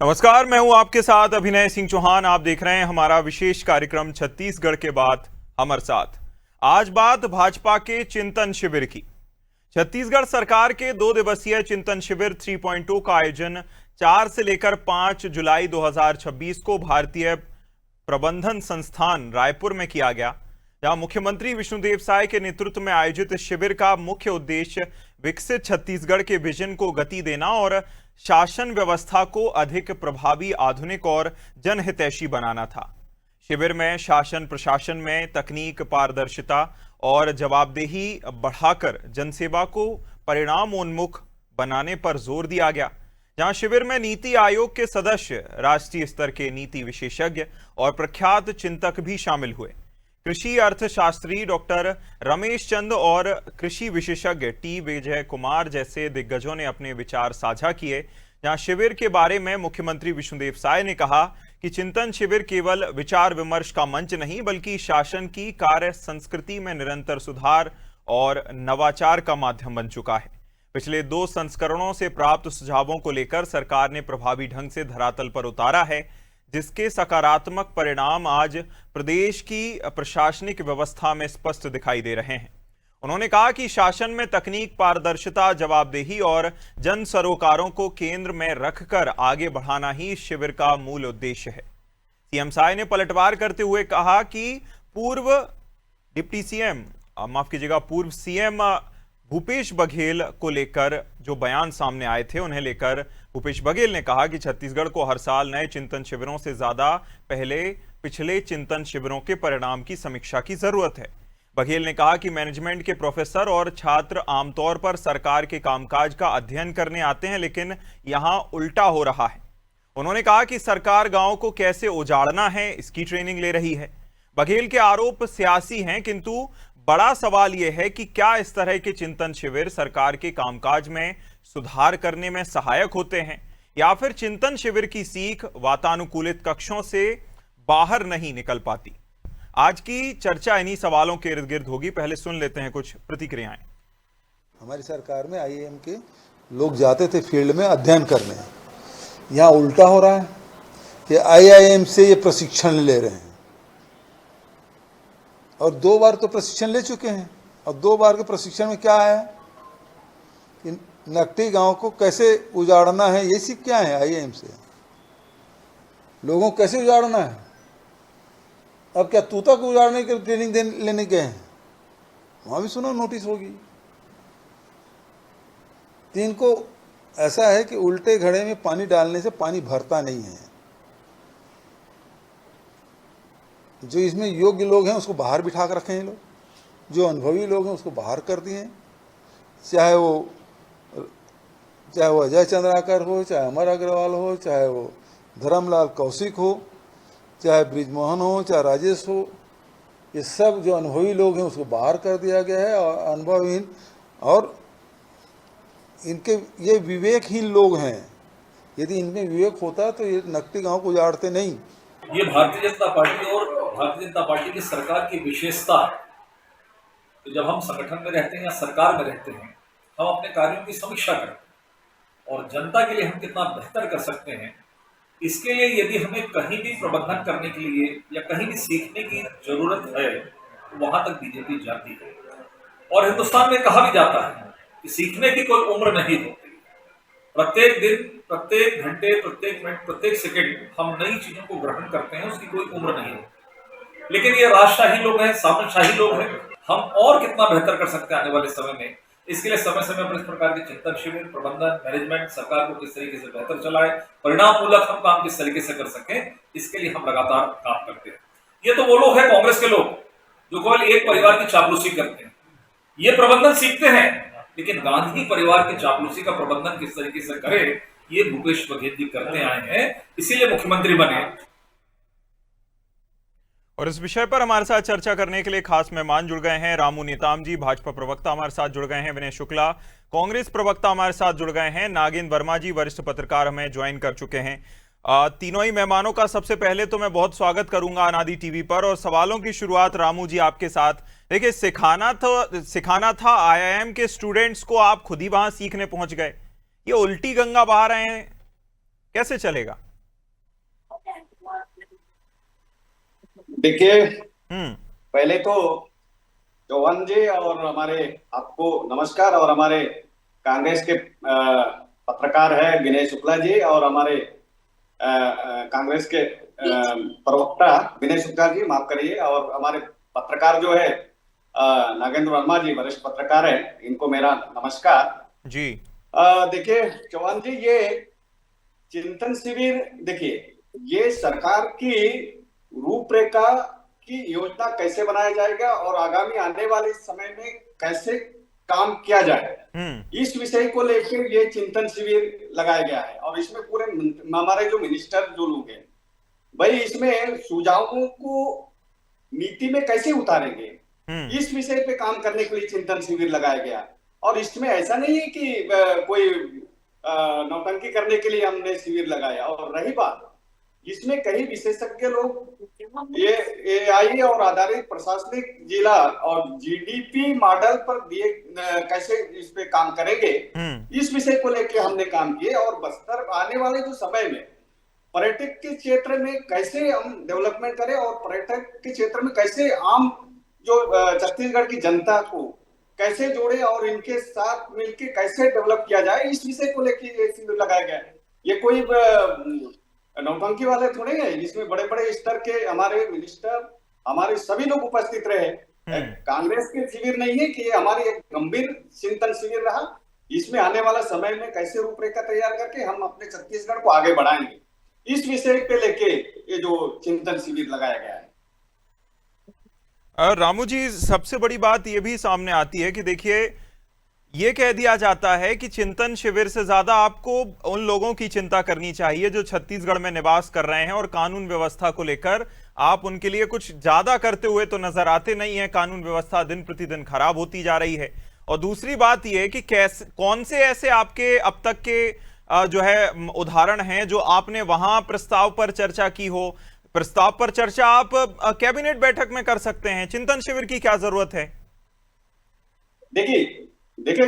नमस्कार, मैं हूं आपके साथ अभिनय सिंह चौहान। आप देख रहे हैं हमारा विशेष कार्यक्रम छत्तीसगढ़ के बात हमर साथ। आज बात भाजपा के चिंतन शिविर की। छत्तीसगढ़ सरकार के 2 दिवसीय चिंतन शिविर 3.0 का आयोजन 4 से लेकर 5 जुलाई 2026 को भारतीय प्रबंधन संस्थान रायपुर में किया गया, जहां मुख्यमंत्री विष्णुदेव साय के नेतृत्व में आयोजित शिविर का मुख्य उद्देश्य विकसित छत्तीसगढ़ के विजन को गति देना और शासन व्यवस्था को अधिक प्रभावी, आधुनिक और जनहितैषी बनाना था। शिविर में शासन प्रशासन में तकनीक, पारदर्शिता और जवाबदेही बढ़ाकर जनसेवा को परिणामोन्मुख बनाने पर जोर दिया गया, जहां शिविर में नीति आयोग के सदस्य, राष्ट्रीय स्तर के नीति विशेषज्ञ और प्रख्यात चिंतक भी शामिल हुए। कृषि अर्थशास्त्री डॉक्टर रमेश चंद और कृषि विशेषज्ञ टी विजय कुमार जैसे दिग्गजों ने अपने विचार साझा किए। जहां शिविर के बारे में मुख्यमंत्री विष्णुदेव साय ने कहा कि चिंतन शिविर केवल विचार विमर्श का मंच नहीं, बल्कि शासन की कार्य संस्कृति में निरंतर सुधार और नवाचार का माध्यम बन चुका है। पिछले 2 संस्करणों से प्राप्त सुझावों को लेकर सरकार ने प्रभावी ढंग से धरातल पर उतारा है, जिसके सकारात्मक परिणाम आज प्रदेश की प्रशासनिक व्यवस्था में स्पष्ट दिखाई दे रहे हैं। उन्होंने कहा कि शासन में तकनीक, पारदर्शिता, जवाबदेही और जन सरोकारों को केंद्र में रखकर आगे बढ़ाना ही इस शिविर का मूल उद्देश्य है। सीएम साय ने पलटवार करते हुए कहा कि पूर्व सीएम भूपेश बघेल को लेकर जो बयान सामने आए थे, उन्हें लेकर भूपेश बघेल ने कहा कि छत्तीसगढ़ को हर साल नए चिंतन शिविरों से ज्यादा पहले पिछले चिंतन शिविरों के परिणाम की समीक्षा की जरूरत है। बघेल ने कहा कि मैनेजमेंट के प्रोफेसर और छात्र आमतौर पर सरकार के कामकाज का अध्ययन करने आते हैं, लेकिन यहां उल्टा हो रहा है। उन्होंने कहा कि सरकार गांव को कैसे उजाड़ना है, इसकी ट्रेनिंग ले रही है। बघेल के आरोप सियासी हैं, किंतु बड़ा सवाल यह है कि क्या इस तरह के चिंतन शिविर सरकार के कामकाज में सुधार करने में सहायक होते हैं, या फिर चिंतन शिविर की सीख वातानुकूलित कक्षों से बाहर नहीं निकल पाती। आज की चर्चा इन्हीं सवालों के इर्द गिर्द होगी। पहले सुन लेते हैं कुछ प्रतिक्रियाएं। हमारी सरकार में आईआईएम के लोग जाते थे फील्ड में अध्ययन करने, यहाँ उल्टा हो रहा है कि आईआईएम से ये प्रशिक्षण ले रहे हैं, और 2 बार तो प्रशिक्षण ले चुके हैं। और 2 बार के प्रशिक्षण में क्या है कि नकटी गांव को कैसे उजाड़ना है, ये सीख क्या है आईआईएम से। लोगों को कैसे उजाड़ना है। अब क्या तूता को उजाड़ने की ट्रेनिंग लेने गए हैं, वहां भी सुनो नोटिस होगी। 3 को ऐसा है कि उल्टे घड़े में पानी डालने से पानी भरता नहीं है। जो इसमें योग्य लोग हैं उसको बाहर बिठा कर रखे हैं लोग, जो अनुभवी लोग हैं उसको बाहर कर दिए हैं। चाहे वो अजय चंद्राकर हो, चाहे अमर अग्रवाल हो, चाहे वो धर्मलाल कौशिक हो, चाहे ब्रिजमोहन हो, चाहे राजेश हो, ये सब जो अनुभवी लोग हैं उसको बाहर कर दिया गया है। और अनुभवहीन और इनके ये विवेकहीन लोग हैं। यदि इनमें विवेक होता तो ये नकटी गांव को उजाड़ते नहीं। ये भारतीय जनता पार्टी और भारतीय जनता पार्टी की सरकार की विशेषता है। तो जब हम संगठन में रहते हैं या सरकार में रहते हैं, हम अपने कार्यों की समीक्षा करते हैं और जनता के लिए हम कितना बेहतर कर सकते हैं, इसके लिए यदि हमें कहीं भी प्रबंधन करने के लिए या कहीं भी सीखने की जरूरत है, तो वहां तक बीजेपी जाती है। और हिंदुस्तान में कहा भी जाता है कि सीखने की कोई उम्र नहीं होती। प्रत्येक दिन, प्रत्येक घंटे, प्रत्येक मिनट, प्रत्येक सेकंड हम नई चीजों को ग्रहण करते हैं, उसकी कोई उम्र नहीं है। लेकिन ये राजशाही लोग हैं, सामंतशाही लोग हैं, हम और कितना बेहतर कर सकते हैं आने वाले समय में। इसके लिए समय समय पर इस प्रकार के चिंतन शिविर, प्रबंधन, मैनेजमेंट, सरकार को किस तरीके से बेहतर चलाए, परिणाम मूलक हम काम किस तरीके से कर सकें, इसके लिए हम लगातार काम करते हैं। ये तो वो लोग हैं, कांग्रेस के लोग, जो केवल एक परिवार की चापलूसी करते हैं। ये प्रबंधन सीखते हैं, लेकिन गांधी परिवार की चापलूसी का प्रबंधन किस तरीके से करे, ये भूपेश बघेल जी करने आए हैं, इसीलिए मुख्यमंत्री बने। और इस विषय पर हमारे साथ चर्चा करने के लिए खास मेहमान जुड़ गए हैं। रामू नेताम जी, भाजपा प्रवक्ता हमारे साथ जुड़ गए हैं। विनय शुक्ला, कांग्रेस प्रवक्ता हमारे साथ जुड़ गए हैं। नागेंद्र वर्मा जी, वरिष्ठ पत्रकार, हमें ज्वाइन कर चुके हैं। तीनों ही मेहमानों का सबसे पहले तो मैं बहुत स्वागत करूंगा अनादि टीवी पर। और सवालों की शुरुआत रामू जी आपके साथ। देखिए, सिखाना था आईआईएम के स्टूडेंट्स को, आप खुद ही वहां सीखने पहुंच गए। ये उल्टी गंगा बहा रहे हैं, कैसे चलेगा? देखिए, हम्म। पहले तो चौहान जी और हमारे आपको नमस्कार, और हमारे कांग्रेस के पत्रकार है विनय शुक्ला जी, और हमारे कांग्रेस के प्रवक्ता विनय शुक्ला जी, माफ करिए, और हमारे पत्रकार जो है नागेंद्र वर्मा जी, वरिष्ठ पत्रकार है, इनको मेरा नमस्कार। जी। देखिए चौहान जी, ये चिंतन शिविर, देखिए ये सरकार की रूपरेखा की योजना कैसे बनाया जाएगा और आगामी आने वाले समय में कैसे काम किया जाए, हम्म। इस विषय को लेकर ये चिंतन शिविर लगाया गया है। और इसमें पूरे हमारे जो मिनिस्टर जो लोग हैं भाई, इसमें सुझावों को नीति में कैसे उतारेंगे, हम्म। इस विषय पे काम करने के लिए चिंतन शिविर लगाया गया। और इसमें ऐसा नहीं है कि कोई नौटंकी करने के लिए हमने शिविर लगाया। और रही बात, इसमें कई विशेषज्ञ लोग ये एआई और आधारित प्रशासनिक जिला और जीडीपी मॉडल पर दिए कैसे इस पे काम करेंगे, हम्म। इस विषय को लेकर हमने काम किए। और बस्तर आने वाले जो समय में पर्यटक के क्षेत्र में कैसे हम डेवलपमेंट करें, और पर्यटक के क्षेत्र में कैसे आम जो छत्तीसगढ़ की जनता को कैसे जोड़े और इनके साथ मिलकर कैसे डेवलप किया जाए, इस विषय को लेकर ये शिविर लगाया गया है। ये कोई नौटंकी वाले थोड़े हैं, इसमें बड़े बड़े स्तर के हमारे मिनिस्टर, हमारे सभी लोग उपस्थित रहे। कांग्रेस के शिविर नहीं है कि हमारी एक गंभीर चिंतन शिविर रहा। इसमें आने वाला समय में कैसे रूपरेखा तैयार करके हम अपने छत्तीसगढ़ को आगे बढ़ाएंगे, इस विषय पे लेके ये जो चिंतन शिविर लगाया गया है। रामू जी, सबसे बड़ी बात यह भी सामने आती है कि देखिए, ये कह दिया जाता है कि चिंतन शिविर से ज्यादा आपको उन लोगों की चिंता करनी चाहिए जो छत्तीसगढ़ में निवास कर रहे हैं, और कानून व्यवस्था को लेकर आप उनके लिए कुछ ज्यादा करते हुए तो नजर आते नहीं है। कानून व्यवस्था दिन प्रतिदिन खराब होती जा रही है। और दूसरी बात यह है कि कैसे, कौन से ऐसे आपके अब तक के जो है उदाहरण हैं जो आपने वहां प्रस्ताव पर चर्चा की हो। प्रस्ताव पर चर्चा आप कैबिनेट बैठक में कर सकते हैं, चिंतन शिविर की क्या जरूरत है? देखिए देखिए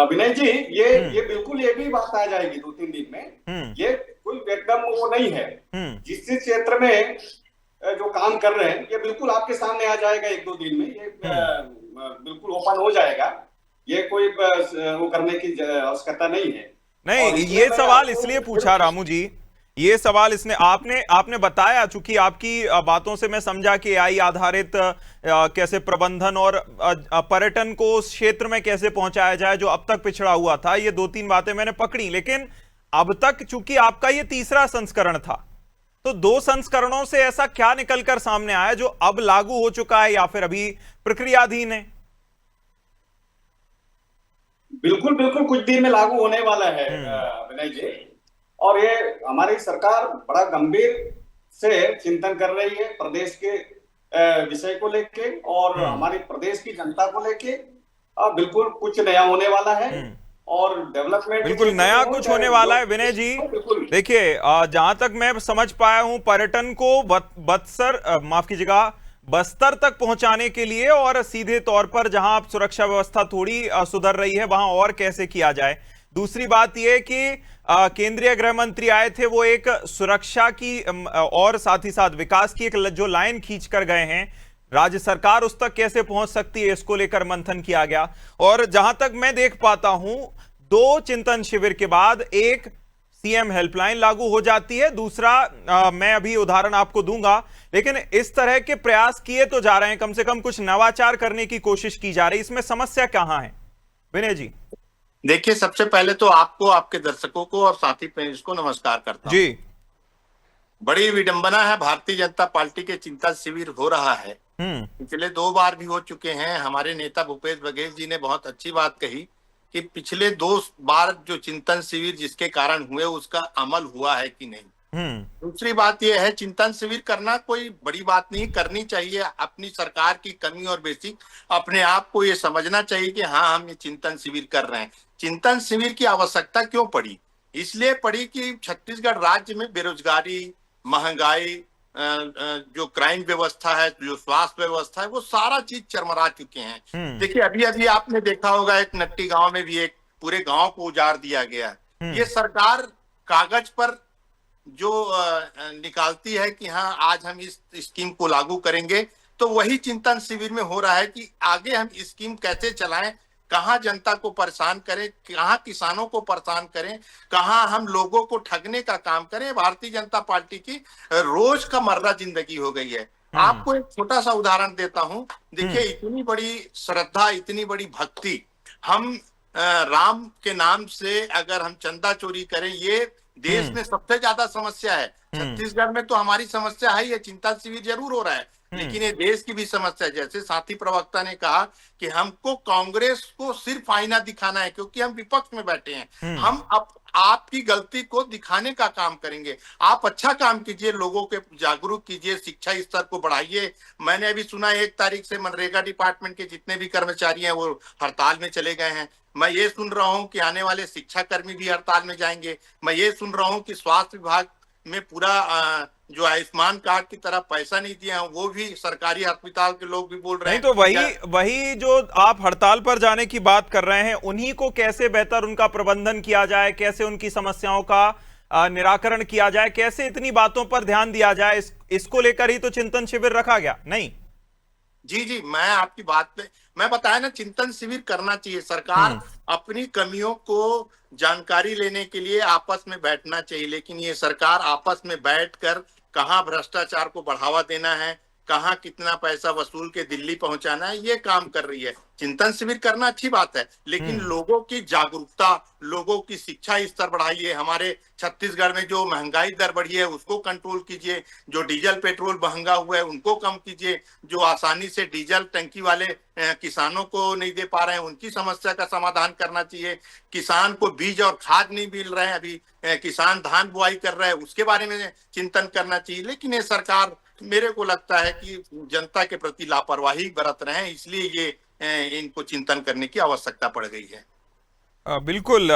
विनय जी, ये बिल्कुल ये भी बात आ जाएगी 2-3 दिन में। ये कोई एकदम वो नहीं है। जिस क्षेत्र में जो काम कर रहे हैं, ये बिल्कुल आपके सामने आ जाएगा 1-2 दिन में। ये बिल्कुल ओपन हो जाएगा। ये कोई वो करने की आवश्यकता नहीं है। नहीं, ये सवाल इसलिए पूछा रामू जी, ये सवाल इसने आपने बताया, चूंकि आपकी बातों से मैं समझा कि एआई आधारित कैसे प्रबंधन और पर्यटन को उस क्षेत्र में कैसे पहुंचाया जाए जो अब तक पिछड़ा हुआ था। ये 2-3 बातें मैंने पकड़ी, लेकिन अब तक चूंकि आपका ये तीसरा संस्करण था, तो 2 संस्करणों से ऐसा क्या निकलकर सामने आया जो अब लागू हो चुका है या फिर अभी प्रक्रियाधीन है? बिल्कुल बिल्कुल कुछ दिन में लागू होने वाला है विनय जी। और ये हमारी सरकार बड़ा गंभीर से चिंतन कर रही है प्रदेश के विषय को लेके, और हमारी प्रदेश की जनता को लेके। बिल्कुल कुछ नया होने वाला है, और डेवलपमेंट बिल्कुल नया कुछ होने वाला है विनय जी। देखिए, जहां तक मैं समझ पाया हूं, पर्यटन को माफ कीजिएगा, बस्तर तक पहुंचाने के लिए और सीधे तौर पर जहां आप सुरक्षा व्यवस्था थोड़ी सुधर रही है, वहां और कैसे किया जाए। दूसरी बात यह कि केंद्रीय गृह मंत्री आए थे, वो एक सुरक्षा की और साथ ही साथ विकास की एक जो लाइन खींच कर गए हैं, राज्य सरकार उस तक कैसे पहुंच सकती है, इसको लेकर मंथन किया गया। और जहां तक मैं देख पाता हूं, 2 चिंतन शिविर के बाद एक सीएम हेल्पलाइन लागू हो जाती है, दूसरा मैं अभी उदाहरण आपको दूंगा। लेकिन इस तरह के प्रयास किए तो जा रहे हैं, कम से कम कुछ नवाचार करने की कोशिश की जा रही है। इसमें समस्या कहां है विनय जी? देखिए, सबसे पहले तो आपको, आपके दर्शकों को और साथी पेश को नमस्कार करता हूं जी। बड़ी विडंबना है, भारतीय जनता पार्टी के चिंतन शिविर हो रहा है। पिछले 2 बार भी हो चुके हैं। हमारे नेता भूपेश बघेल जी ने बहुत अच्छी बात कही कि पिछले 2 बार जो चिंतन शिविर जिसके कारण हुए, उसका अमल हुआ है कि नहीं। दूसरी बात यह है, चिंतन शिविर करना कोई बड़ी बात नहीं, करनी चाहिए। अपनी सरकार की कमी और बेसिक अपने आप को ये समझना चाहिए कि हाँ, हम ये चिंतन शिविर कर रहे हैं। चिंतन शिविर की आवश्यकता क्यों पड़ी? इसलिए पड़ी कि छत्तीसगढ़ राज्य में बेरोजगारी, महंगाई, जो क्राइम व्यवस्था है, जो स्वास्थ्य व्यवस्था है, वो सारा चीज चरमरा चुके हैं। देखिए, अभी अभी आपने देखा होगा, एक नट्टी गांव में भी एक पूरे गांव को उजाड़ दिया गया। ये सरकार कागज पर जो निकालती है कि हाँ आज हम इस स्कीम को लागू करेंगे, तो वही चिंतन शिविर में हो रहा है कि आगे हम स्कीम कैसे चलाएं, कहाँ जनता को परेशान करें, कहाँ किसानों को परेशान करें, कहाँ हम लोगों को ठगने का काम करें। भारतीय जनता पार्टी की रोज का मर्रा जिंदगी हो गई है। आपको एक छोटा सा उदाहरण देता हूं। देखिए, इतनी बड़ी श्रद्धा, इतनी बड़ी भक्ति, हम राम के नाम से अगर हम चंदा चोरी करें, ये देश में सबसे ज्यादा समस्या है। छत्तीसगढ़ में तो हमारी समस्या है, ये चिंता शिविर जरूर हो रहा है, लेकिन ये देश की भी समस्या है। जैसे साथी प्रवक्ता ने कहा कि हमको कांग्रेस को सिर्फ आईना दिखाना है, क्योंकि हम विपक्ष में बैठे हैं। हम आपकी गलती को दिखाने का काम करेंगे। आप अच्छा काम कीजिए, लोगों के जागरूक कीजिए, शिक्षा स्तर को बढ़ाइए। मैंने अभी सुना 1 तारीख से मनरेगा डिपार्टमेंट के जितने भी कर्मचारी हैं वो हड़ताल में चले गए हैं। मैं ये सुन रहा हूं कि आने वाले शिक्षा कर्मी भी हड़ताल में जाएंगे। मैं ये सुन रहा हूं कि स्वास्थ्य विभाग में पूरा जो आयुष्मान कार्ड की तरह पैसा नहीं दिया, वो भी सरकारी अस्पताल के लोग भी बोल रहे हैं। नहीं तो वही जो आप हड़ताल पर जाने की बात कर रहे हैं, उन्हीं को कैसे बेहतर उनका प्रबंधन किया जाए, कैसे उनकी समस्याओं का निराकरण किया जाए, कैसे इतनी बातों पर ध्यान दिया जाए, इसको लेकर ही तो चिंतन शिविर रखा गया। नहीं जी, मैं आपकी बात पे, मैं बताया ना, चिंतन शिविर करना चाहिए। सरकार अपनी कमियों को जानकारी लेने के लिए आपस में बैठना चाहिए, लेकिन ये सरकार आपस में बैठकर कहाँ भ्रष्टाचार को बढ़ावा देना है, कहाँ कितना पैसा वसूल के दिल्ली पहुंचाना है, ये काम कर रही है। चिंतन शिविर करना अच्छी बात है, लेकिन लोगों की जागरूकता, लोगों की शिक्षा स्तर बढ़ाइए। हमारे छत्तीसगढ़ में जो महंगाई दर बढ़ी है उसको कंट्रोल कीजिए, जो डीजल पेट्रोल महंगा हुआ है उनको कम कीजिए, जो आसानी से डीजल टंकी वाले किसानों को नहीं दे पा रहे हैं उनकी समस्या का समाधान करना चाहिए। किसान को बीज और खाद नहीं मिल रहे हैं, अभी किसान धान बुआई कर रहे हैं, उसके बारे में चिंतन करना चाहिए। लेकिन ये सरकार, मेरे को लगता है कि जनता के प्रति लापरवाही बरत रहे हैं, इसलिए ये इनको चिंतन करने की आवश्यकता पड़ गई है। बिल्कुल,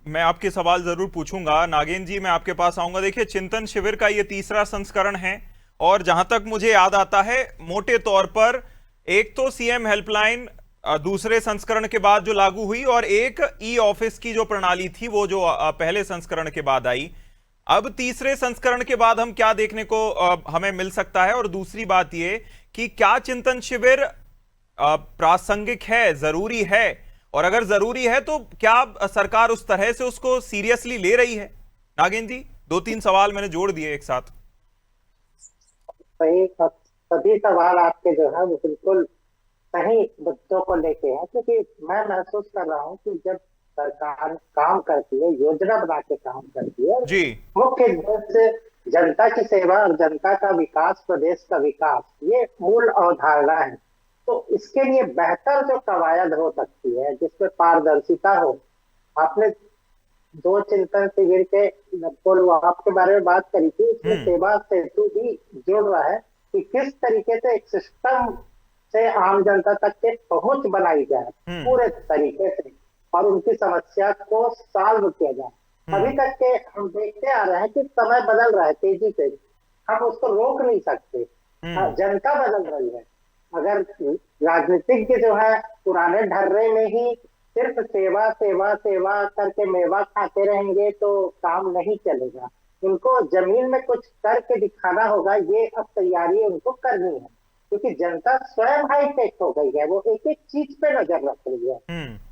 मैं आपके सवाल जरूर पूछूंगा। नागेंद्र जी, मैं आपके पास आऊंगा। देखिए, चिंतन शिविर का ये 3रा संस्करण है, और जहां तक मुझे याद आता है, मोटे तौर पर एक तो सीएम हेल्पलाइन दूसरे संस्करण के बाद जो लागू हुई, और एक ई ऑफिस की जो प्रणाली थी वो जो पहले संस्करण के बाद आई। अब 3रे संस्करण के बाद हम क्या देखने को हमें मिल सकता है? और दूसरी बात ये कि क्या चिंतन शिविर प्रासंगिक है, जरूरी है, और अगर जरूरी है तो क्या सरकार उस तरह से उसको सीरियसली ले रही है? नागेंद्र जी, 2-3 सवाल मैंने जोड़ दिए एक साथ। सभी सवाल आपके जो है वो बिल्कुल सही मुद्दों को लेके हैं, क्योंकि मैं महसूस कर रहा हूँ कि जब सरकार काम करती है, योजना बना के काम करती है जी, मुख्य उद्देश्य जनता की सेवा और जनता का विकास, प्रदेश का विकास, ये मूल अवधारणा है। तो इसके लिए बेहतर जो कवायद हो सकती है, जिसमें पारदर्शिता हो। आपने 2 चिंतन शिविर के आपके बारे में बात करी थी, इसमें सेवा सेतु भी जुड़ रहा है कि किस तरीके से एक सिस्टम से आम जनता तक के पहुंच बनाई जाए पूरे तरीके से, और उनकी समस्या को सॉल्व किया जाए। अभी तक के हम देखते आ रहे हैं कि समय बदल रहा है तेजी से, हम उसको रोक नहीं सकते। जनता बदल रही है। अगर राजनीतिज्ञ जो है पुराने ढर्रे में ही सिर्फ सेवा सेवा सेवा करके मेवा खाते रहेंगे तो काम नहीं चलेगा। उनको जमीन में कुछ करके दिखाना होगा, ये अब तैयारी उनको करनी है, क्योंकि जनता स्वयं हाईटेक हो गई है, वो एक एक चीज पे नजर रख रही है।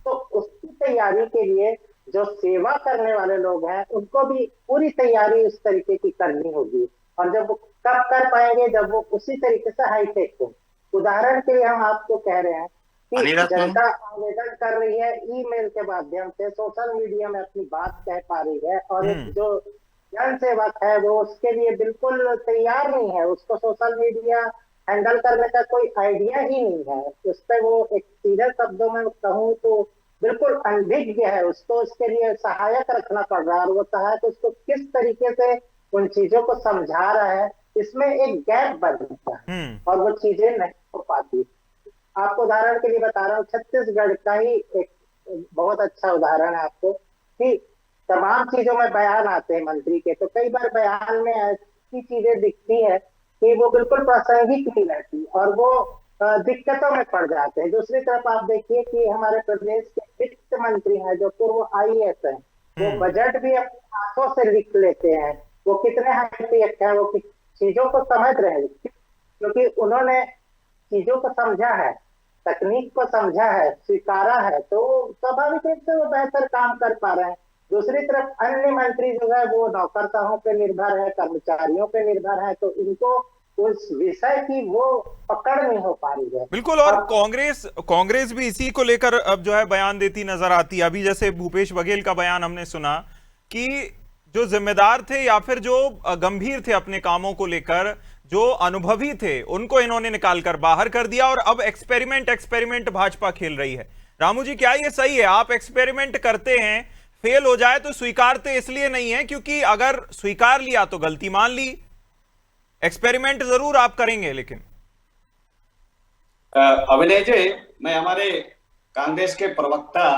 तो उसकी तैयारी के लिए जो सेवा करने वाले लोग हैं उनको भी पूरी तैयारी उस तरीके की करनी होगी, और जब वो कब कर पाएंगे, जब वो उसी तरीके से हाईटेक हो। उदाहरण के लिए हम आपको कह रहे हैं कि जनता आवेदन कर रही है ईमेल के माध्यम से, सोशल मीडिया में अपनी बात कह पा रही है, और एक जो जन सेवक है वो उसके लिए बिल्कुल तैयार नहीं है, उसको सोशल मीडिया हैंडल करने का कोई आइडिया ही नहीं है। उस पर वो एक सीधे शब्दों में कहूँ तो बिल्कुल अनभिज्ञ है, उसको इसके लिए सहायक रखना पड़ रहा है, और वो सहायक उसको किस तरीके से उन चीजों को समझा रहा है, इसमें एक गैप बन जाता है और वो चीजें नहीं हो पाती। आपको उदाहरण के लिए बता रहा हूँ, छत्तीसगढ़ का ही एक बहुत अच्छा उदाहरण है आपको, कि तमाम चीजों में बयान आते हैं मंत्री के, तो कई बार बयान में ऐसी चीजें दिखती है कि वो बिल्कुल प्रासंगिक नहीं रहती और वो दिक्कतों में पड़ जाते हैं। दूसरी तरफ आप देखिए कि हमारे प्रदेश के वित्त मंत्री हैं जो पूर्व IAS हैं, वो बजट भी अपने हाथों से लिख लेते हैं, वो कितने हाईटेक है, वो चीजों को समझ रहे हैं, क्योंकि उन्होंने चीजों को समझा है, तकनीक को समझा है, स्वीकारा है, तो स्वाभाविक रूप से वो बेहतर काम कर पा रहे हैं। दूसरी तरफ अन्य मंत्री जो है वो नौकरशाहों पे निर्भर है, कर्मचारियों पे निर्भर है, तो इनको उस विषय की वो पकड़ नहीं हो पा रही है। बिल्कुल। और कांग्रेस भी इसी को लेकर अब जो है बयान देती नजर आती है। अभी जैसे भूपेश बघेल का बयान हमने सुना कि जो जिम्मेदार थे या फिर जो गंभीर थे अपने कामों को लेकर, जो अनुभवी थे, उनको इन्होंने निकालकर बाहर कर दिया और अब एक्सपेरिमेंट भाजपा खेल रही है। रामू जी, क्या ये सही है? आप एक्सपेरिमेंट करते हैं, फेल हो जाए तो स्वीकारते इसलिए नहीं है क्योंकि अगर स्वीकार लिया तो गलती मान ली, एक्सपेरिमेंट जरूर आप करेंगे। लेकिन अभिनय जी, मैं हमारे कांग्रेस के प्रवक्ता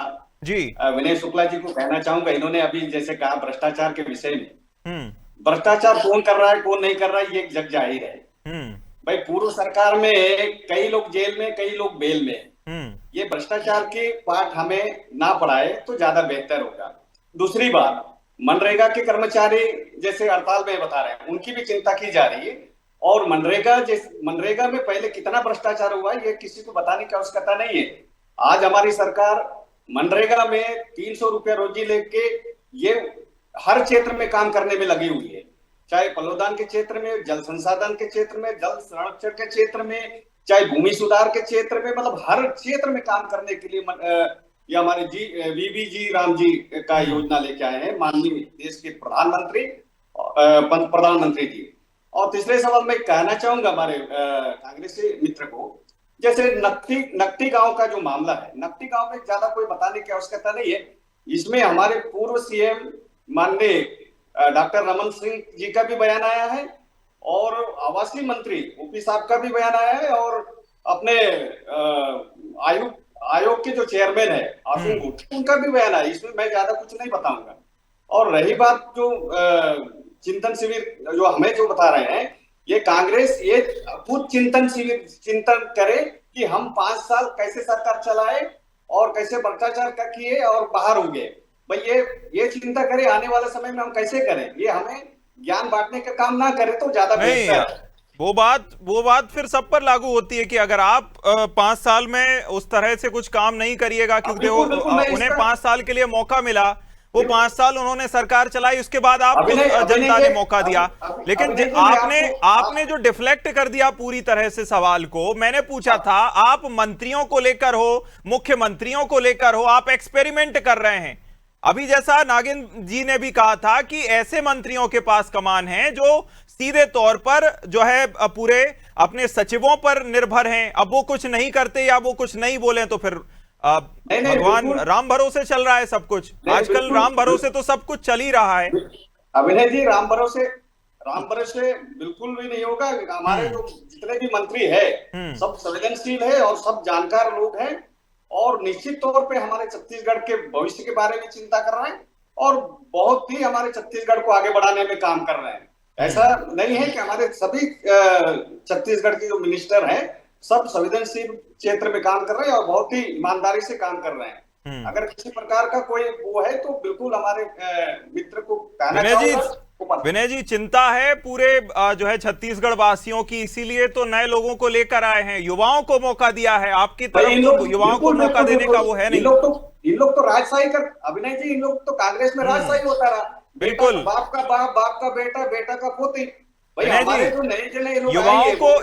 जी विनय शुक्ला जी को कहना चाहूंगा, इन्होंने अभी जैसे कहा भ्रष्टाचार के विषय में, भ्रष्टाचार कौन कर रहा है कौन नहीं कर रहा है ये जग जाहिर है। भाई पूर्व सरकार में कई लोग जेल में, कई लोग बेल में, ये भ्रष्टाचार के पाठ हमें ना पढ़ाए तो ज्यादा बेहतर होगा। दूसरी बात, मनरेगा के कर्मचारी जैसे हड़ताल में बता रहे हैं, उनकी भी चिंता की जा रही है। और मनरेगा में पहले कितना भ्रष्टाचार हुआ ये किसी को बताने की आवश्यकता नहीं है। आज हमारी सरकार मनरेगा में 300 रुपया रोजी लेके ये हर क्षेत्र में काम करने में लगी हुई है, चाहे पल्लोदान के क्षेत्र में, जल संसाधन के क्षेत्र में, जल संरक्षण के क्षेत्र में, चाहे भूमि सुधार के क्षेत्र में, मतलब हर क्षेत्र में काम करने के लिए ये हमारे वीबी जी राम जी का योजना लेके आए हैं माननीय देश के प्रधानमंत्री जी। और तीसरे सवाल में कहना चाहूंगा हमारे कांग्रेसी मित्र को, जैसे नकटी गांव का जो मामला है, नकटी गांव में ज्यादा कोई बताने की आवश्यकता नहीं है। इसमें हमारे पूर्व सीएम माननीय डॉक्टर रमन सिंह जी का भी बयान आया है और आवासीय मंत्री ओपी साहब का भी बयान आया है और अपने आयोग के जो चेयरमैन है आसिम गुट, उनका भी बयान आया। इसमें मैं ज्यादा कुछ नहीं बताऊंगा। और रही बात जो चिंतन शिविर जो हमें जो बता रहे हैं, ये कांग्रेस ये खुद चिंतन करे कि हम 5 साल कैसे सरकार चलाए और कैसे भ्रष्टाचार किए और बाहर हो गए। भाई ये चिंता करे आने वाले समय में हम कैसे करें, ये हमें ज्ञान बांटने का काम ना करे तो ज्यादा बेहतर है। वो बात फिर सब पर लागू होती है कि अगर आप 5 साल में उस तरह से कुछ काम नहीं करिएगा, क्योंकि उन्हें 5 साल के लिए मौका मिला, वो 5 साल उन्होंने सरकार चलाई, उसके बाद आपको जनता ने मौका दिया। लेकिन आपने जो डिफ्लेक्ट कर दिया पूरी तरह से सवाल को, मैंने पूछा था आप मंत्रियों को लेकर हो, मुख्यमंत्रियों को लेकर हो, आप एक्सपेरिमेंट कर रहे हैं। अभी जैसा नागिन जी ने भी कहा था कि ऐसे मंत्रियों के पास कमान है जो सीधे तौर पर जो है पूरे अपने सचिवों पर निर्भर हैं। अब वो कुछ नहीं करते या वो कुछ नहीं बोले तो फिर भगवान राम भरोसे चल रहा है सब कुछ। आजकल राम भरोसे तो सब कुछ चल ही रहा है। अभिनय जी, राम भरोसे बिल्कुल भी नहीं होगा। हमारे जो जितने भी मंत्री है सब संवेदनशील है और सब जानकार लोग हैं और निश्चित तौर पे हमारे छत्तीसगढ़ के भविष्य के बारे में चिंता कर रहे हैं और बहुत ही हमारे छत्तीसगढ़ को आगे बढ़ाने में काम कर रहे हैं। ऐसा नहीं है कि हमारे सभी छत्तीसगढ़ के जो मिनिस्टर हैं सब संवेदनशील क्षेत्र में काम कर रहे हैं और बहुत ही ईमानदारी से काम कर रहे हैं। अगर किसी प्रकार का कोई वो है तो बिल्कुल हमारे मित्र को कहना चाहूंगा। विनय जी, चिंता है पूरे जो है छत्तीसगढ़ वासियों की, इसीलिए तो नए लोगों को लेकर आए हैं, युवाओं को मौका दिया है। आपकी तरफ तो युवाओं को मौका देने का वो है नहीं। इन लोग तो राजशाही कर, अभिनय जी, इन लोग तो कांग्रेस में राजशाही होता रहा। बिल्कुल, बाप का बाप, बाप का बेटा, बेटा का पोती। हमारे जो नए जने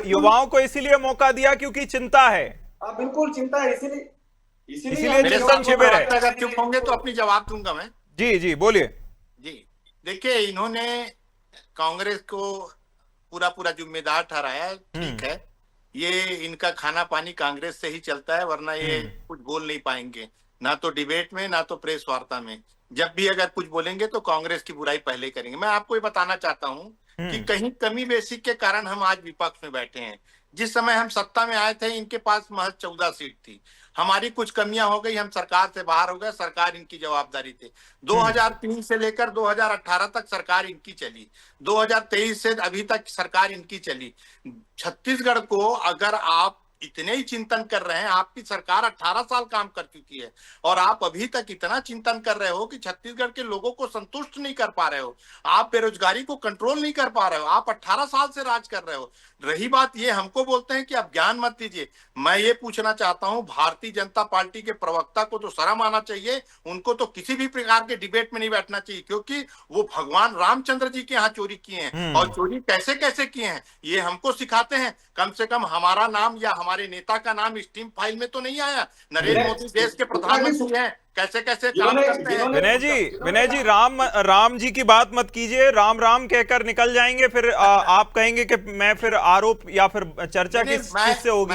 युवाओं को इसीलिए मौका दिया क्योंकि चिंता है। बिल्कुल चिंता है, इसीलिए चिंतन शिविर है। अगर चुप होंगे तो अपनी जवाब दूंगा मैं। जी बोलिए। जी देखिए, इन्होंने कांग्रेस को पूरा जिम्मेदार ठहराया, ठीक है, ये इनका खाना पानी कांग्रेस से ही चलता है, वरना ये कुछ बोल नहीं पाएंगे, ना तो डिबेट में ना तो प्रेस वार्ता में। जब भी अगर कुछ बोलेंगे तो कांग्रेस की बुराई पहले करेंगे। मैं आपको ये बताना चाहता हूं कि कहीं कमी बेसी के कारण हम आज विपक्ष में बैठे हैं। जिस समय हम सत्ता में आए थे इनके पास महज 14 सीट थी। हमारी कुछ कमियां हो गई, हम सरकार से बाहर हो गए, सरकार इनकी जवाबदारी थी। 2003 से लेकर 2018 तक सरकार इनकी चली, 2023 से अभी तक सरकार इनकी चली। छत्तीसगढ़ को अगर आप इतने ही चिंतन कर रहे हैं। आपकी सरकार 18 साल काम कर चुकी है और आप अभी तक इतना चिंतन कर रहे हो कि छत्तीसगढ़ के लोगों को संतुष्ट नहीं कर पा रहे हो, आप बेरोजगारी को कंट्रोल नहीं कर पा रहे हो, आप 18 साल से राज कर रहे हो। रही बात ये, हमको बोलते हैं कि आप ज्ञान मत दीजिए। मैं ये पूछना चाहता हूं, भारतीय जनता पार्टी के प्रवक्ता को तो शर्म आना चाहिए, उनको तो किसी भी प्रकार के डिबेट में नहीं बैठना चाहिए, क्योंकि वो भगवान रामचंद्र जी के यहाँ चोरी किए हैं और चोरी कैसे कैसे किए हैं ये हमको सिखाते हैं। कम से कम हमारा नाम या हमारे नेता का नाम स्टीम फाइल में तो नहीं आया। नरेंद्र मोदी देश के प्रधानमंत्री हैं, कैसे कैसे काम करते हैं। विनय जी राम जी की बात मत कीजिए, राम राम कहकर निकल जाएंगे, फिर आप कहेंगे कि मैं फिर आरोप या फिर चर्चा किससे होगी,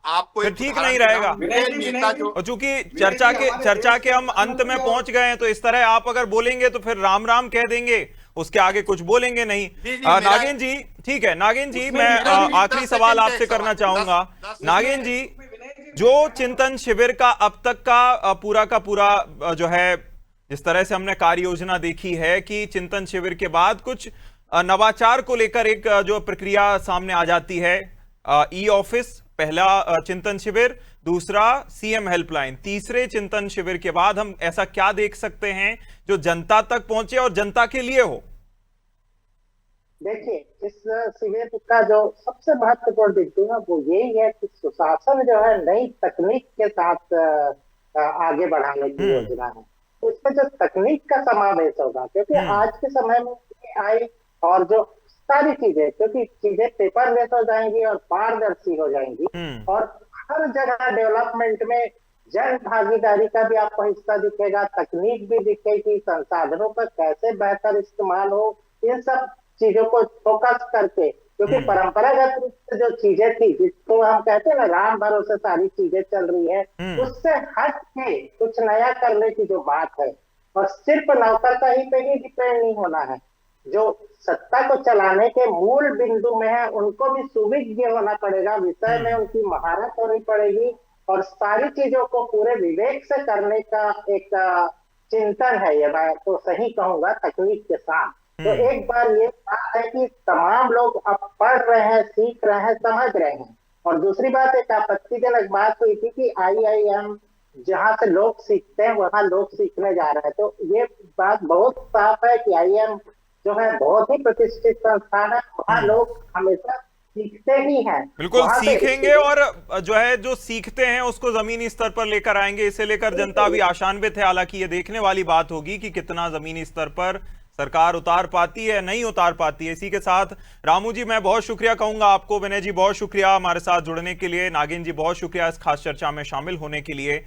आपको फिर ठीक नहीं रहेगा। चूंकि चर्चा के हम अंत में पहुंच गए हैं, तो इस तरह आप अगर बोलेंगे तो फिर राम राम कह देंगे, उसके आगे कुछ बोलेंगे नहीं। नागेंद्र जी, ठीक है नागेंद्र जी, मैं आखिरी सवाल आपसे करना चाहूंगा। नागेंद्र जी, जो चिंतन शिविर का अब तक का पूरा जो है, जिस तरह से हमने कार्य योजना देखी है कि चिंतन शिविर के बाद कुछ नवाचार को लेकर एक जो प्रक्रिया सामने आ जाती है, ई ऑफिस पहला चिंतन शिविर, दूसरा सीएम हेल्पलाइन, तीसरे चिंतन शिविर के बाद हम ऐसा क्या देख सकते हैं जो जनता तक पहुंचे और जनता के लिए हो? देखिए, इस शिविर का जो सबसे महत्वपूर्ण बिंदु है वो यही है कि सुशासन जो है नई तकनीक के साथ आगे बढ़ाने की योजना है। तो इसमें जो तकनीक का समावेश होगा, क्योंकि आज के समय में AI और जो सारी चीजें, क्योंकि चीजें पेपरलेस हो जाएंगी और पारदर्शी हो जाएंगी, और हर जगह डेवलपमेंट में जन भागीदारी का भी आपको हिस्सा दिखेगा, तकनीक भी दिखेगी, संसाधनों का कैसे बेहतर इस्तेमाल हो, इन सब चीजों को फोकस करके, क्योंकि परंपरागत रूप से जो चीजें थी, जिसको हम कहते हैं ना राम भरोसे सारी चीजें चल रही है, उससे हट के कुछ नया करने की जो बात है, और सिर्फ नौकरशाही पे ही डिपेंड नहीं होना है, जो सत्ता को चलाने के मूल बिंदु में है उनको भी सुविज्ञ होना पड़ेगा, विषय में उनकी महारत होनी पड़ेगी, और सारी चीजों को पूरे विवेक से करने का एक चिंतन है, ये मैं तो सही कहूंगा, तकनीक के साथ। तो एक बार ये बात है कि तमाम लोग अब पढ़ रहे हैं, सीख रहे हैं, समझ रहे हैं। और दूसरी बात, एक आपत्तिजनक बात हुई थी कि IIM जहाँ से लोग सीखते हैं वहां लोग सीखने जा रहे हैं, तो ये बात बहुत साफ है कि IIM जो है बहुत ही प्रतिष्ठित संस्थान है, वहाँ लोग हमेशा सीखते ही हैं। बिल्कुल सीखेंगे, और जो है जो सीखते हैं उसको जमीनी स्तर पर लेकर आएंगे, इसे लेकर जनता भी आशान्वित है। हालांकि ये देखने वाली बात होगी कि कितना जमीनी स्तर पर सरकार उतार पाती है, नहीं उतार पाती है। इसी के साथ रामू जी, मैं बहुत शुक्रिया कहूंगा आपको, विनय जी बहुत शुक्रिया हमारे साथ जुड़ने के लिए, नागेंद्र जी बहुत शुक्रिया इस खास चर्चा में शामिल होने के लिए।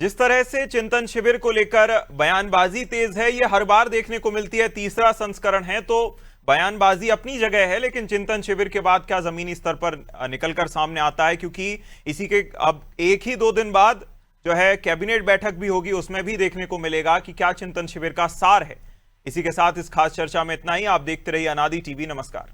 जिस तरह से चिंतन शिविर को लेकर बयानबाजी तेज है, ये हर बार देखने को मिलती है। तीसरा संस्करण है तो बयानबाजी अपनी जगह है, लेकिन चिंतन शिविर के बाद क्या जमीनी स्तर पर निकलकर सामने आता है, क्योंकि इसी के अब 1 ही 2 दिन बाद जो है कैबिनेट बैठक भी होगी, उसमें भी देखने को मिलेगा कि क्या चिंतन शिविर का सार है। इसी के साथ इस खास चर्चा में इतना ही। आप देखते रहिए अनादि टीवी। नमस्कार।